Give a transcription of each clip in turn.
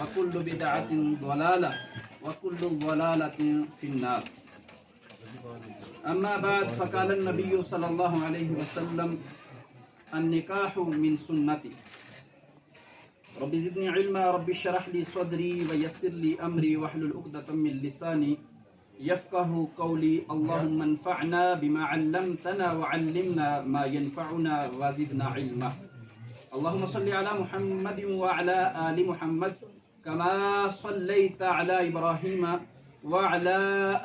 وكل بدعة ضلالة وكل ضلالة في النار. أما بعد فقال النبي صلى الله عليه وسلم النكاح من سنتي. رب زدني علما رب اشرح لي صدري ويسر لي أمري واحلل عقدة من لساني يفقه قولي. اللهم انفعنا بما علمتنا وعلمنا ما ينفعنا وزدنا علما. اللهم صل على محمد وعلى آل محمد كما صليت على إبراهيم وعلى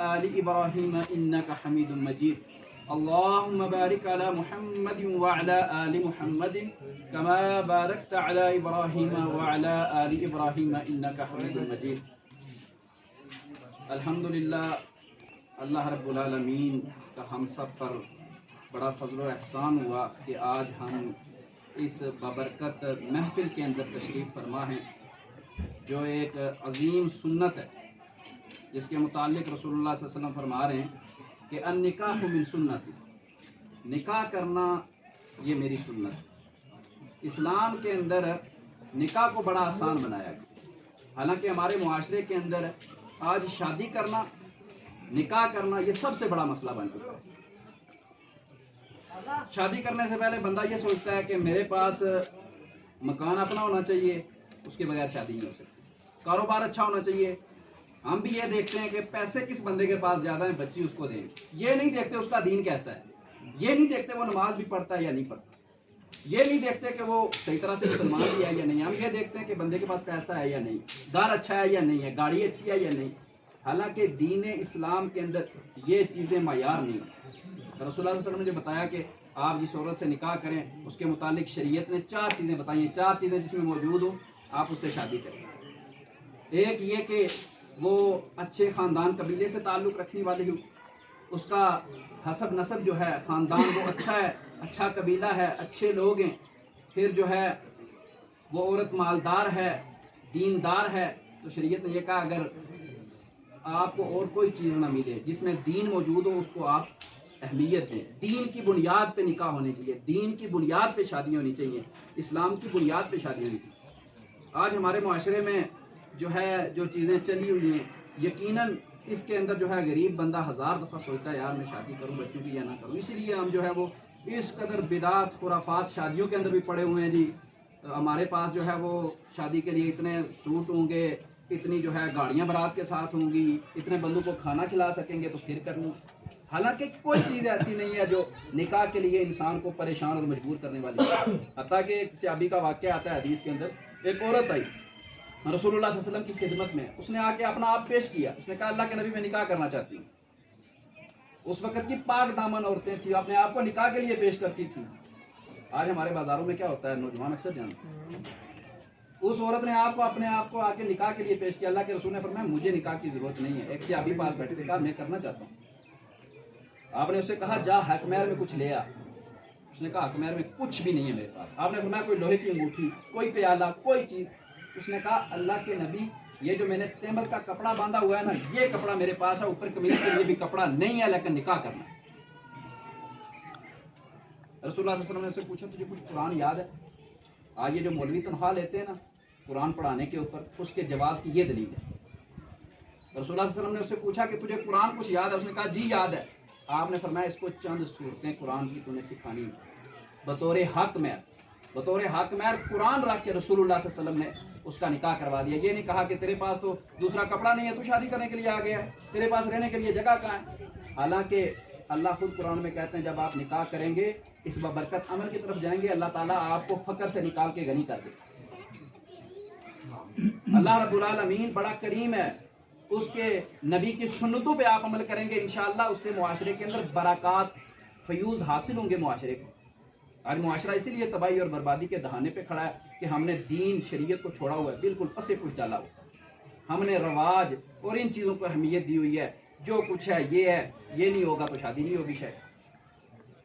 آل إبراهيم إنك حميد مجيد. اللهم بارك على محمد وعلى آل محمد كما باركت على إبراهيم وعلى آل إبراهيم إنك حميد مجيد. الحمدللہ اللہ رب العالمین کا ہم سب پر بڑا فضل و احسان ہوا کہ آج ہم اس بابرکت محفل کے اندر تشریف فرما ہیں، جو ایک عظیم سنت ہے جس کے متعلق رسول اللہ صلی اللہ علیہ وسلم فرما رہے ہیں کہ النکاح من سنتی، نکاح کرنا یہ میری سنت ہے۔ اسلام کے اندر نکاح کو بڑا آسان بنایا گیا، حالانکہ ہمارے معاشرے کے اندر آج شادی کرنا، نکاح کرنا یہ سب سے بڑا مسئلہ بن چکا ہے۔ شادی کرنے سے پہلے بندہ یہ سوچتا ہے کہ میرے پاس مکان اپنا ہونا چاہیے، اس کے بغیر شادی نہیں ہو سکتی، کاروبار اچھا ہونا چاہیے۔ ہم بھی یہ دیکھتے ہیں کہ پیسے کس بندے کے پاس زیادہ ہیں بچی اس کو دیں، یہ نہیں دیکھتے اس کا دین کیسا ہے، یہ نہیں دیکھتے وہ نماز بھی پڑھتا ہے یا نہیں پڑھتا، یہ نہیں دیکھتے کہ وہ صحیح طرح سے مسلمان بھی ہے یا نہیں۔ ہم یہ دیکھتے ہیں کہ بندے کے پاس پیسہ ہے یا نہیں، گھر اچھا ہے یا نہیں ہے، گاڑی اچھی ہے یا نہیں۔ حالانکہ دین اسلام کے اندر یہ چیزیں معیار نہیں ہیں۔ رسول اللہ صلی اللہ علیہ وسلم نے جو بتایا کہ آپ جس عورت سے نکاح کریں اس کے متعلق شریعت نے 4 چیزیں بتائی ہیں، 4 چیزیں جس میں موجود ہوں آپ اس سے شادی کریں۔ ایک یہ کہ وہ اچھے خاندان قبیلے سے تعلق رکھنے والی ہو، اس کا حسب نسب جو ہے خاندان وہ اچھا ہے، اچھا قبیلہ ہے، اچھے لوگ ہیں۔ پھر جو ہے وہ عورت مالدار ہے، دیندار ہے۔ تو شریعت نے یہ کہا اگر آپ کو اور کوئی چیز نہ ملے جس میں دین موجود ہو اس کو آپ اہمیت دیں۔ دین کی بنیاد پہ نکاح ہونے چاہیے، دین کی بنیاد پہ شادی ہونی چاہیے، اسلام کی بنیاد پہ شادی ہونی چاہیے۔ آج ہمارے معاشرے میں جو ہے جو چیزیں چلی ہوئی ہیں، یقیناً اس کے اندر جو ہے غریب بندہ 1000 دفعہ سوچتا ہے یار میں شادی کروں بچوں کی یا نہ کروں۔ اسی لیے ہم جو ہے وہ اس قدر بدعات خرافات شادیوں کے اندر بھی پڑے ہوئے ہیں جی۔ ہمارے پاس جو ہے وہ شادی کے لیے اتنے سوٹ ہوں گے، اتنی جو ہے گاڑیاں بارات کے ساتھ ہوں گی، اتنے بندوں کو کھانا کھلا سکیں گے تو پھر کرنی۔ حالانکہ کوئی چیز ایسی نہیں ہے جو نکاح کے لیے انسان کو پریشان اور مجبور کرنے والی ہے۔ حتیٰ کہ ایک صحابی کا واقعہ آتا ہے حدیث کے اندر، ایک عورت آئی رسول اللہ صلی اللہ علیہ وسلم کی خدمت میں، اس نے آ کے اپنا آپ پیش کیا، اس نے کہا اللہ کے نبی میں نکاح کرنا چاہتی ہوں۔ اس وقت کی پاک دامن عورتیں تھیں، اپنے آپ کو نکاح کے لیے پیش کرتی تھیں۔ آج ہمارے بازاروں میں کیا ہوتا ہے، نوجوان اکثر جانتے ہیں، اس عورت نے اپنے آپ کو آ کے نکاح کے لیے پیش کیا۔ اللہ کے رسول نے فرمایا مجھے نکاح کی ضرورت نہیں ہے۔ ایک صحابی پاس بیٹھے تھے، کہا میں کرنا چاہتا ہوں۔ آپ نے اسے کہا جا حق مہر میں کچھ لے آ۔ اس نے کہا حق مہر میں کچھ بھی نہیں ہے میرے پاس۔ آپ نے فرمایا کوئی لوہے کی انگوٹھی، کوئی پیالہ، کوئی چیز؟ اس نے کہا اللہ کے نبی یہ جو میں نے تیمر کا کپڑا باندھا ہوا ہے نا، یہ کپڑا میرے پاس ہے، اوپر قمیض کے لیے بھی کپڑا نہیں ہے، لیکن نکاح کرنا ہے۔ رسول اللہ صلی اللہ علیہ وسلم نے اسے پوچھا تجھے کچھ قرآن یاد ہے؟ آج یہ جو مولوی تنخواہ لیتے ہیں نا قرآن پڑھانے کے اوپر، اس کے جواز کی یہ دلیل ہے۔ رسول اللہ صلی اللہ علیہ وسلم نے اس سے پوچھا کہ تجھے قرآن کچھ یاد ہے؟ اس نے کہا جی یاد ہے۔ آپ نے فرمایا اس کو چند صورتیں قرآن کی تو نے سکھانی بطور حق مہر، بطور حق مہر قرآن رکھ کے رسول اللہ صلی اللہ علیہ وسلم نے اس کا نکاح کروا دیا۔ یہ نہیں کہا کہ تیرے پاس تو دوسرا کپڑا نہیں ہے، تو شادی کرنے کے لیے آ گیا ہے، تیرے پاس رہنے کے لیے جگہ کہاں ہے؟ حالانکہ اللہ خود قرآن میں کہتے ہیں جب آپ نکاح کریں گے اس بابرکت عمل کی طرف جائیں گے، اللہ تعالیٰ آپ کو فقر سے نکال کے غنی کر دے گا۔ اللہ رب العالمین بڑا کریم ہے، اس کے نبی کی سنتوں پہ آپ عمل کریں گے انشاءاللہ اس سے معاشرے کے اندر برکات فیوز حاصل ہوں گے معاشرے کو۔ آج معاشرہ اسی لیے تباہی اور بربادی کے دہانے پہ کھڑا ہے کہ ہم نے دین شریعت کو چھوڑا ہوا ہے، بالکل پسے پوچھ ڈالا ہوا ہے۔ ہم نے رواج اور ان چیزوں کو اہمیت دی ہوئی ہے، جو کچھ ہے یہ نہیں ہوگا تو شادی نہیں ہوگی شاید۔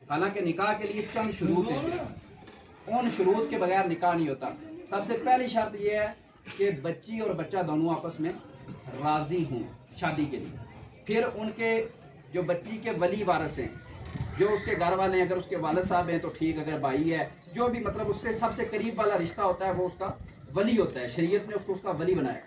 حالانکہ نکاح کے لیے چند شروط ہیں، ان شروط کے بغیر نکاح نہیں ہوتا۔ سب سے پہلی شرط یہ ہے کہ بچی اور بچہ دونوں آپس میں راضی ہوں شادی کے لیے۔ پھر ان کے جو بچی کے ولی وارث ہیں، جو اس کے گھر والے ہیں، اگر اس کے والد صاحب ہیں تو ٹھیک، اگر بھائی ہے، جو بھی مطلب اس کے سب سے قریب والا رشتہ ہوتا ہے وہ اس کا ولی ہوتا ہے، شریعت نے اس کو اس کا ولی بنایا،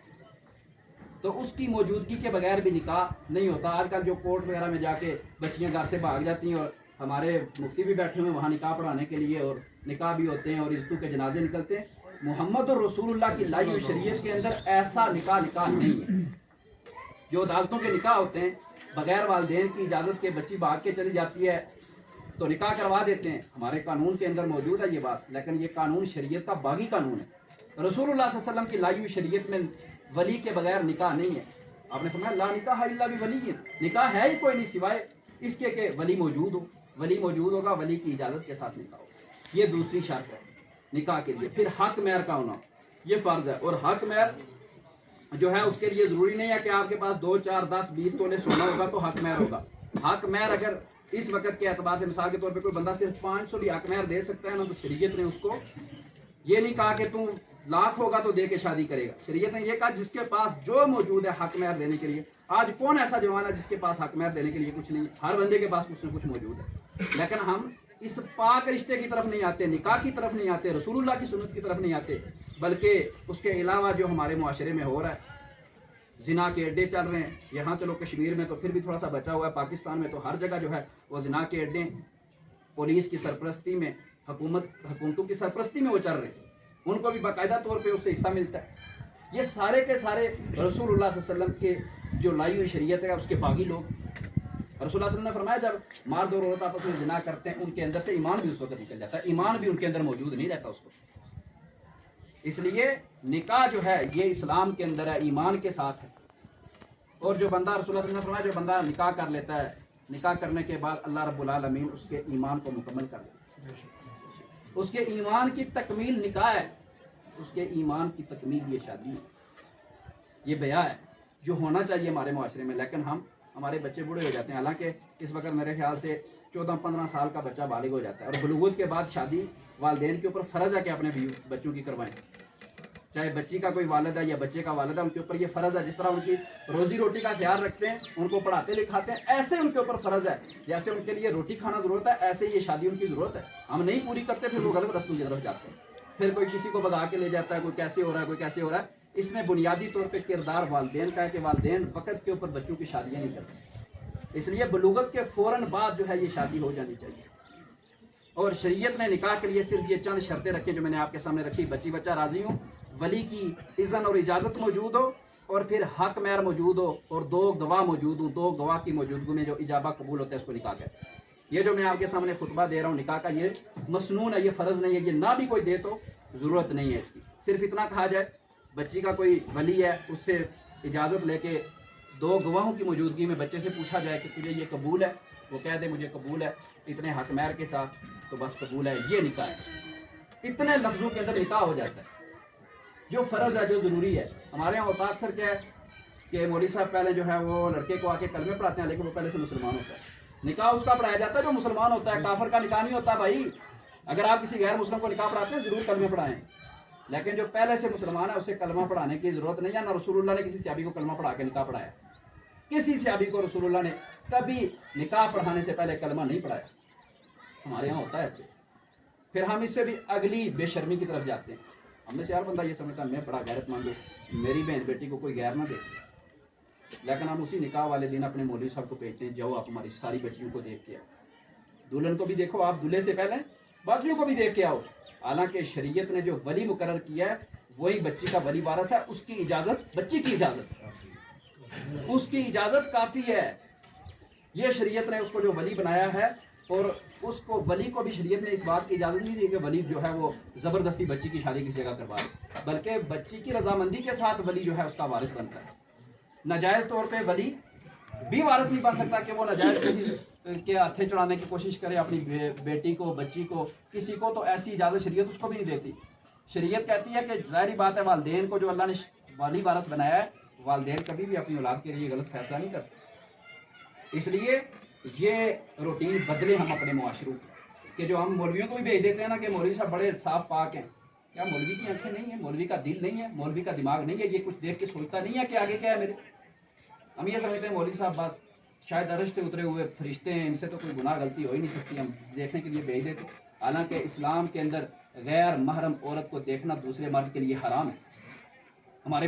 تو اس کی موجودگی کے بغیر بھی نکاح نہیں ہوتا۔ آج کل جو کورٹ وغیرہ میں جا کے بچیاں گھر سے بھاگ جاتی ہیں، اور ہمارے مفتی بھی بیٹھے ہوئے ہیں وہاں نکاح پڑھانے کے لیے، اور نکاح بھی ہوتے ہیں اور عزتوں کے جنازے نکلتے ہیں، محمد الرسول اللہ کی لائی ہوئی شریعت کے اندر ایسا نکاح نہیں ہے۔ جو عدالتوں کے نکاح ہوتے ہیں بغیر والدین کی اجازت کے، بچی بھاگ کے چلی جاتی ہے تو نکاح کروا دیتے ہیں، ہمارے قانون کے اندر موجود ہے یہ بات، لیکن یہ قانون شریعت کا باغی قانون ہے۔ رسول اللہ صلی اللہ علیہ وسلم کی لائی ہوئی شریعت میں ولی کے بغیر نکاح نہیں ہے۔ آپ نے فرمایا لا نکاح الا بولی، نکاح ہے ہی کوئی نہیں سوائے اس کے کہ ولی موجود ہو، ولی موجود ہوگا، ولی کی اجازت کے ساتھ نکاح ہوگا، یہ دوسری شرط ہے نکاح کے لیے۔ پھر حق مہر کا ہونا یہ فرض ہے، اور حق مہر جو ہے اس کے لیے ضروری نہیں ہے کہ آپ کے پاس 2 4 10 20 تولے سونا ہوگا تو حق مہر ہوگا۔ حق مہر اگر اس وقت کے اعتبار سے مثال کے طور پہ کوئی بندہ صرف 500 بھی حق مہر دے سکتا ہے نا، تو شریعت نے اس کو یہ نہیں کہا کہ تم لاکھ ہوگا تو دے کے شادی کرے گا، شریعت نے یہ کہا جس کے پاس جو موجود ہے حق مہر دینے کے لیے۔ آج کون ایسا جوان ہے جس کے پاس حق مہر دینے کے لیے کچھ نہیں؟ ہر بندے کے پاس کچھ نہ کچھ موجود ہے، لیکن ہم اس پاک رشتے کی طرف نہیں آتے، نکاح کی طرف نہیں آتے، رسول اللہ کی سنت کی طرف نہیں آتے، بلکہ اس کے علاوہ جو ہمارے معاشرے میں ہو رہا ہے، زنا کے اڈے چل رہے ہیں، یہاں چلو کشمیر میں تو پھر بھی تھوڑا سا بچا ہوا ہے، پاکستان میں تو ہر جگہ جو ہے وہ زنا کے اڈے پولیس کی سرپرستی میں، حکومتوں کی سرپرستی میں وہ چل رہے ہیں، ان کو بھی باقاعدہ طور پہ اس سے حصہ ملتا ہے۔ یہ سارے کے سارے رسول اللہ صلی اللہ علیہ وسلم کے جو لائی ہوئی شریعت ہے اس کے باغی لوگ۔ رسول اللہ صلی اللہ علیہ وسلم نے فرمایا جب مرد اور عورت آپس میں زنا کرتے ہیں ان کے اندر سے ایمان بھی اس وقت نکل جاتا ہے، ایمان بھی ان کے اندر موجود نہیں رہتا اس وقت۔ اس لیے نکاح جو ہے یہ اسلام کے اندر ہے، ایمان کے ساتھ ہے، اور جو بندہ رسول اللہ صلی اللہ علیہ وسلم نے فرمایا جو بندہ نکاح کر لیتا ہے، نکاح کرنے کے بعد اللہ رب العالمین اس کے ایمان کو مکمل کر دیتا ہے، اس کے ایمان کی تکمیل نکاح ہے، اس کے ایمان کی تکمیل یہ شادی ہے، یہ بیاہ ہے جو ہونا چاہیے ہمارے معاشرے میں، لیکن ہمارے بچے بوڑھے ہو جاتے ہیں، حالانکہ اس وقت میرے خیال سے 14-15 سال کا بچہ بالغ ہو جاتا ہے، اور بلوغت کے بعد شادی والدین کے اوپر فرض ہے کہ اپنے بچوں کی کروائیں، چاہے بچی کا کوئی والد ہے یا بچے کا والد ہے، ان کے اوپر یہ فرض ہے، جس طرح ان کی روزی روٹی کا خیال رکھتے ہیں، ان کو پڑھاتے لکھاتے ہیں، ایسے ان کے اوپر فرض ہے، جیسے ان کے لیے روٹی کھانا ضرورت ہے ایسے یہ شادی ان کی ضرورت ہے، ہم نہیں پوری کرتے پھر وہ غلط رستوں کی طرف جاتے ہیں، پھر کوئی کسی کو بگا کے لے جاتا ہے، کوئی کیسے ہو رہا ہے کوئی کیسے ہو رہا ہے۔ اس میں بنیادی طور پہ کردار والدین کا ہے کہ والدین وقت کے اوپر بچوں کی شادیاں نہیں کرتے، اس لیے بلوغت کے فوراً بعد جو ہے یہ شادی ہو جانی چاہیے۔ اور شریعت نے نکاح کے لیے صرف یہ چند شرطیں رکھی جو میں نے آپ کے سامنے رکھی، بچی بچہ راضی ہوں، ولی کی اذن اور اجازت موجود ہو، اور پھر حق مہر موجود ہو، اور 2 گواہ موجود ہوں، 2 گواہ کی موجودگی میں جو اجابہ قبول ہوتا ہے اس کو نکاح کہتے ہیں۔ یہ جو میں آپ کے سامنے خطبہ دے رہا ہوں نکاح کا، یہ مسنون ہے، یہ فرض نہیں ہے، یہ نہ بھی کوئی دے تو ضرورت نہیں ہے اس کی، صرف اتنا کہا جائے بچی کا کوئی ولی ہے اس سے اجازت لے کے 2 گواہوں کی موجودگی میں بچے سے پوچھا جائے کہ تجھے یہ قبول ہے، وہ کہہ دے مجھے قبول ہے اتنے حق مہر کے ساتھ، تو بس قبول ہے، یہ نکاح ہے، اتنے لفظوں کے اندر نکاح ہو جاتا ہے جو فرض ہے جو ضروری ہے۔ ہمارے یہاں ہوتا اکثر کیا ہے کہ مولوی صاحب پہلے جو ہے وہ لڑکے کو آ کے کلمے پڑھاتے ہیں، لیکن وہ پہلے سے مسلمان ہوتا ہے، نکاح اس کا پڑھایا جاتا ہے جو مسلمان ہوتا ہے، کافر کا نکاح نہیں ہوتا بھائی۔ اگر آپ کسی غیر مسلم کو نکاح پڑھاتے ہیں ضرور کلمے پڑھائیں، لیکن جو پہلے سے مسلمان ہے اسے کلمہ پڑھانے کی ضرورت نہیں ہے، نہ رسول اللہ نے کسی صحابی کو کلمہ پڑھا کے نکاح پڑھایا، کسی صحابی کو رسول اللہ نے کبھی نکاح پڑھانے سے پہلے کلمہ نہیں پڑھایا، ہمارے یہاں ہوتا ہے ایسے۔ پھر ہم اس سے بھی اگلی بے شرمی کی طرف جاتے ہیں، ہم میں سے ہر بندہ یہ سمجھتا ہے میں بڑا غیرت مند ہوں، میری بہن بیٹی کو کوئی غیر نہ دے، لیکن ہم اسی نکاح والے دن اپنے مولوی صاحب کو بھیجتے ہیں جاؤ آپ ہماری ساری بچیوں کو دیکھ کے آؤ، دلہن کو بھی دیکھو آپ دلہے سے پہلے، باقیوں کو بھی دیکھ کے آؤ، حالانکہ شریعت نے جو ولی مقرر کیا ہے وہی بچی کا ولی وارث ہے، اس کی اجازت، بچی کی اجازت، اس کی اجازت کافی ہے، یہ شریعت نے اس کو جو ولی بنایا ہے، اور اس کو ولی کو بھی شریعت نے اس بات کی اجازت نہیں دی کہ ولی جو ہے وہ زبردستی بچی کی شادی کسی جگہ کروا دے، بلکہ بچی کی رضامندی کے ساتھ ولی جو ہے اس کا وارث بنتا ہے۔ ناجائز طور پہ ولی بھی وارث نہیں بن سکتا کہ وہ ناجائز کسی کے ہتھے چڑھانے کی کوشش کرے اپنی بیٹی کو، بچی کو، کسی کو، تو ایسی اجازت شریعت اس کو بھی نہیں دیتی۔ شریعت کہتی ہے کہ ظاہری بات ہے والدین کو جو اللہ نے ولی وارث بنایا ہے، والدین کبھی بھی اپنی اولاد کے لیے غلط فیصلہ نہیں کرتے، اس لیے یہ روٹین بدلے ہم اپنے معاشروں کہ جو ہم مولویوں کو بھی بھیج دیتے ہیں نا کہ مولوی صاحب بڑے صاف پاک ہیں، کیا مولوی کی آنکھیں نہیں ہیں، مولوی کا دل نہیں ہے، مولوی کا دماغ نہیں ہے، یہ کچھ دیکھ کے سوچتا نہیں ہے کہ آگے کیا ہے میرے، ہم یہ سمجھتے ہیں مولوی صاحب بس شاید عرش سے اترے ہوئے فرشتے ہیں، ان سے تو کوئی گناہ غلطی ہو ہی نہیں سکتی، ہم دیکھنے کے لیے بھیج دیتے۔ حالانکہ اسلام کے اندر غیر محرم عورت کو دیکھنا دوسرے مرد کے لیے حرام ہے۔ ہمارے